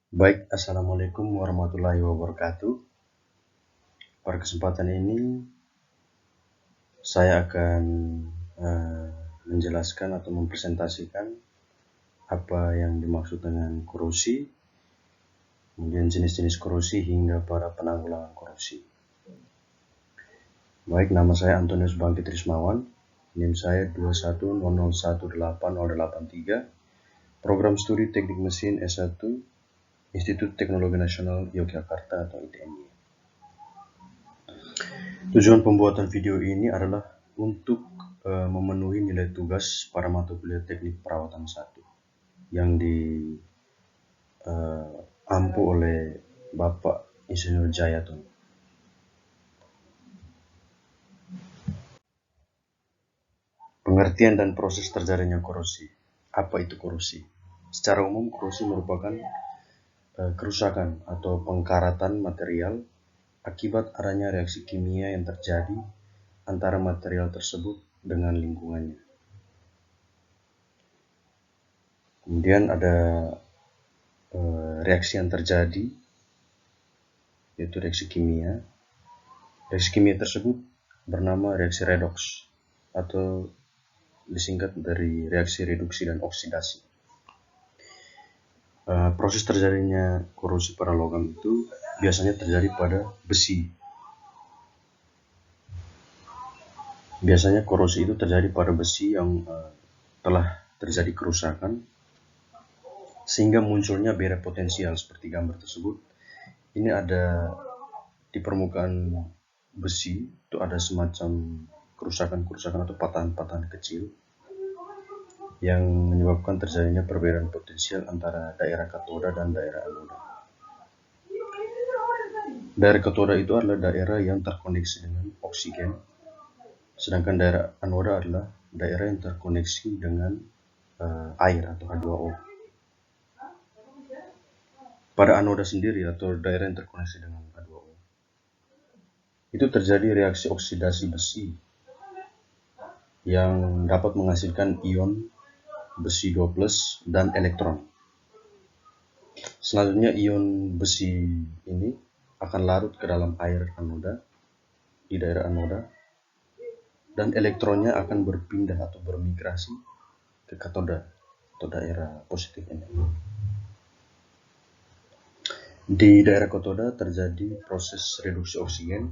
Baik, Assalamualaikum warahmatullahi wabarakatuh. Pada kesempatan ini, saya akan menjelaskan atau mempresentasikan apa yang dimaksud dengan korosi, kemudian jenis-jenis korosi hingga para penanggulangan korosi. Baik, nama saya Antonius Bangkit Rismawan, NIM saya 210018083, Program Studi Teknik Mesin S1, Institut Teknologi Nasional Yogyakarta atau ITNY. Tujuan pembuatan video ini adalah untuk memenuhi nilai tugas para mata kuliah teknik perawatan 1 yang diampu oleh Bapak Insinyur Jayatun. Pengertian dan proses terjadinya korosi. Apa itu korosi? Secara umum, korosi merupakan kerusakan atau pengkaratan material akibat adanya reaksi kimia yang terjadi antara material tersebut dengan lingkungannya. Kemudian ada reaksi yang terjadi, yaitu reaksi kimia. Reaksi kimia tersebut bernama reaksi redoks atau disingkat dari reaksi reduksi dan oksidasi. Proses terjadinya korosi pada logam itu biasanya terjadi pada besi. Biasanya korosi itu terjadi pada besi yang telah terjadi kerusakan sehingga munculnya beda potensial seperti gambar tersebut. Ini ada di permukaan besi itu ada semacam kerusakan-kerusakan atau patahan-patahan kecil yang menyebabkan terjadinya perbedaan potensial antara daerah katoda dan daerah anoda. Daerah katoda itu adalah daerah yang terkoneksi dengan oksigen, sedangkan daerah anoda adalah daerah yang terkoneksi dengan air atau H2O. Pada anoda sendiri atau daerah yang terkoneksi dengan H2O, itu terjadi reaksi oksidasi besi yang dapat menghasilkan ion besi 2+ dan elektron. Selanjutnya ion besi ini akan larut ke dalam air anoda di daerah anoda dan elektronnya akan berpindah atau bermigrasi ke katoda atau daerah positif ini. Di daerah katoda terjadi proses reduksi oksigen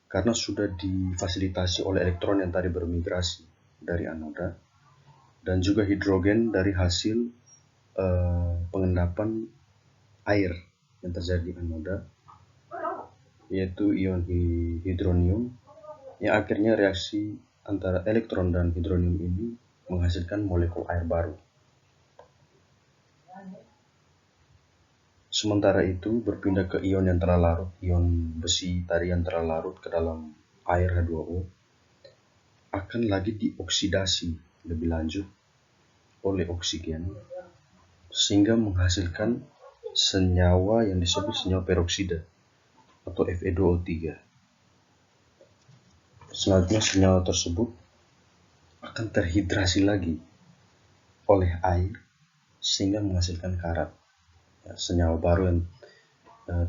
karena sudah difasilitasi oleh elektron yang tadi bermigrasi dari anoda dan juga hidrogen dari hasil pengendapan air yang terjadi di anoda, yaitu ion hidronium, yang akhirnya reaksi antara elektron dan hidronium ini menghasilkan molekul air baru. Sementara itu berpindah ke ion yang telah larut, ion besi tadi yang telah larut ke dalam air H2O akan lagi dioksidasi lebih lanjut oleh oksigen sehingga menghasilkan senyawa yang disebut senyawa peroksida atau Fe2O3. Selanjutnya senyawa tersebut akan terhidrasi lagi oleh air sehingga menghasilkan karat, senyawa baru yang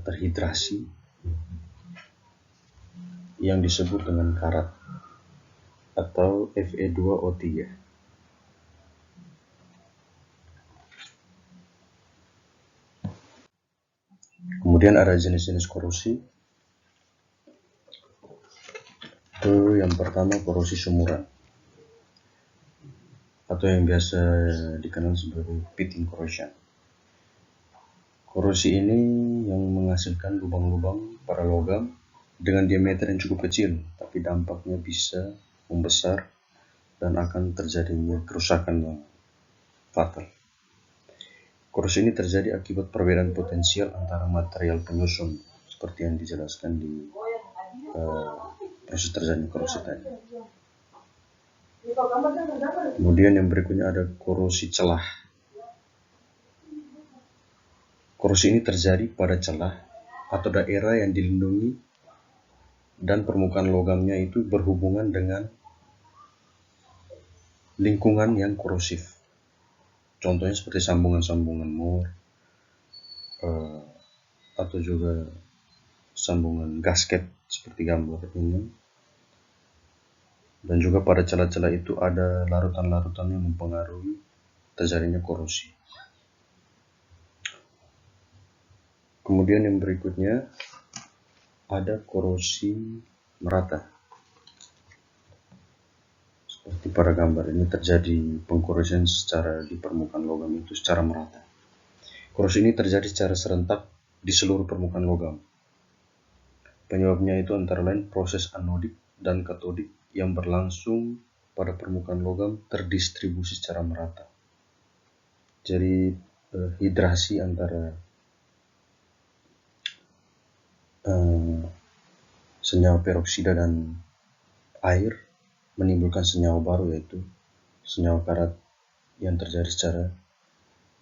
terhidrasi yang disebut dengan karat atau Fe2O3. Kemudian ada jenis-jenis korosi. Itu yang pertama korosi sumuran atau yang biasa dikenal sebagai pitting corrosion. Korosi ini yang menghasilkan lubang-lubang pada logam dengan diameter yang cukup kecil, tapi dampaknya bisa membesar dan akan terjadinya kerusakan yang fatal. Korosi ini terjadi akibat perbedaan potensial antara material penyusun seperti yang dijelaskan di proses terjadinya korosi tadi. Kemudian yang berikutnya ada korosi celah. Korosi ini terjadi pada celah atau daerah yang dilindungi dan permukaan logamnya itu berhubungan dengan lingkungan yang korosif. Contohnya seperti sambungan-sambungan mur, atau juga sambungan gasket seperti gambar ini. Dan juga pada celah-celah itu ada larutan-larutan yang mempengaruhi terjadinya korosi. Kemudian yang berikutnya ada korosi merata. Seperti pada gambar ini terjadi pengkorosian di permukaan logam itu secara merata. Korosi ini terjadi secara serentak di seluruh permukaan logam. Penyebabnya itu antara lain proses anodik dan katodik yang berlangsung pada permukaan logam terdistribusi secara merata. Jadi hidrasi antara senyawa peroksida dan air menimbulkan senyawa baru, yaitu senyawa karat yang terjadi secara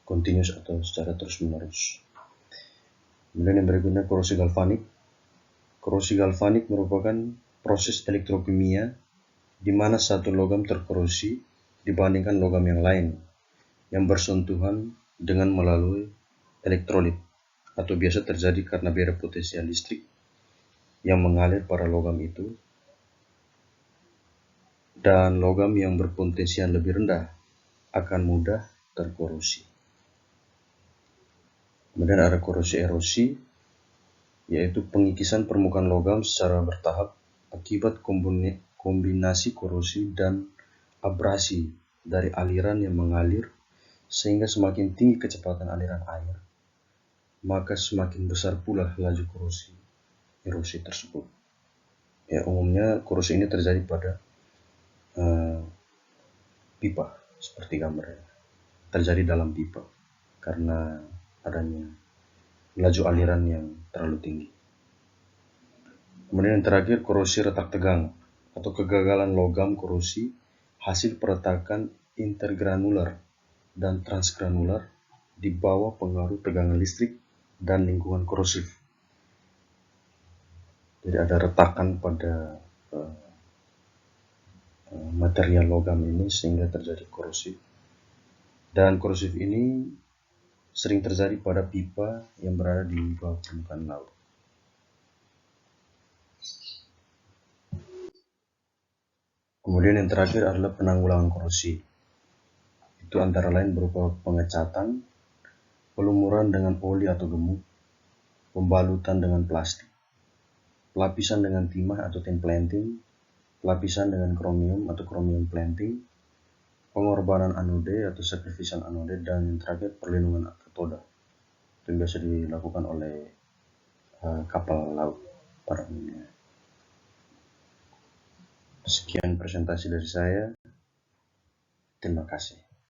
kontinus atau secara terus-menerus. Kemudian yang berikutnya korosi galvanik. Korosi galvanik merupakan proses elektrokimia di mana satu logam terkorosi dibandingkan logam yang lain yang bersentuhan dengan melalui elektrolit, atau biasa terjadi karena beda potensial listrik yang mengalir pada logam itu, dan logam yang berpotensial lebih rendah akan mudah terkorosi. Kemudian ada korosi erosi, yaitu pengikisan permukaan logam secara bertahap akibat kombinasi korosi dan abrasi dari aliran yang mengalir, sehingga semakin tinggi kecepatan aliran air, maka semakin besar pula laju korosi erosi tersebut. Ya, umumnya korosi ini terjadi pada pipa seperti gambarnya, terjadi dalam pipa karena adanya laju aliran yang terlalu tinggi. Kemudian yang terakhir korosi retak tegang atau kegagalan logam korosi hasil peretakan intergranular dan transgranular di bawah pengaruh tegangan listrik dan lingkungan korosif. Jadi ada retakan pada material logam ini sehingga terjadi korosif. Dan korosif ini sering terjadi pada pipa yang berada di bawah permukaan laut. Kemudian yang terakhir adalah penanggulangan korosi. Itu antara lain berupa pengecatan, pelumuran dengan oli atau gemuk, pembalutan dengan plastik, pelapisan dengan timah atau tin planting, pelapisan dengan kromium atau kromium planting, pengorbanan anode atau sacrificial anode, dan yang terakhir perlindungan katoda. Itu yang biasa dilakukan oleh kapal laut pada umumnya. Sekian presentasi dari saya. Terima kasih.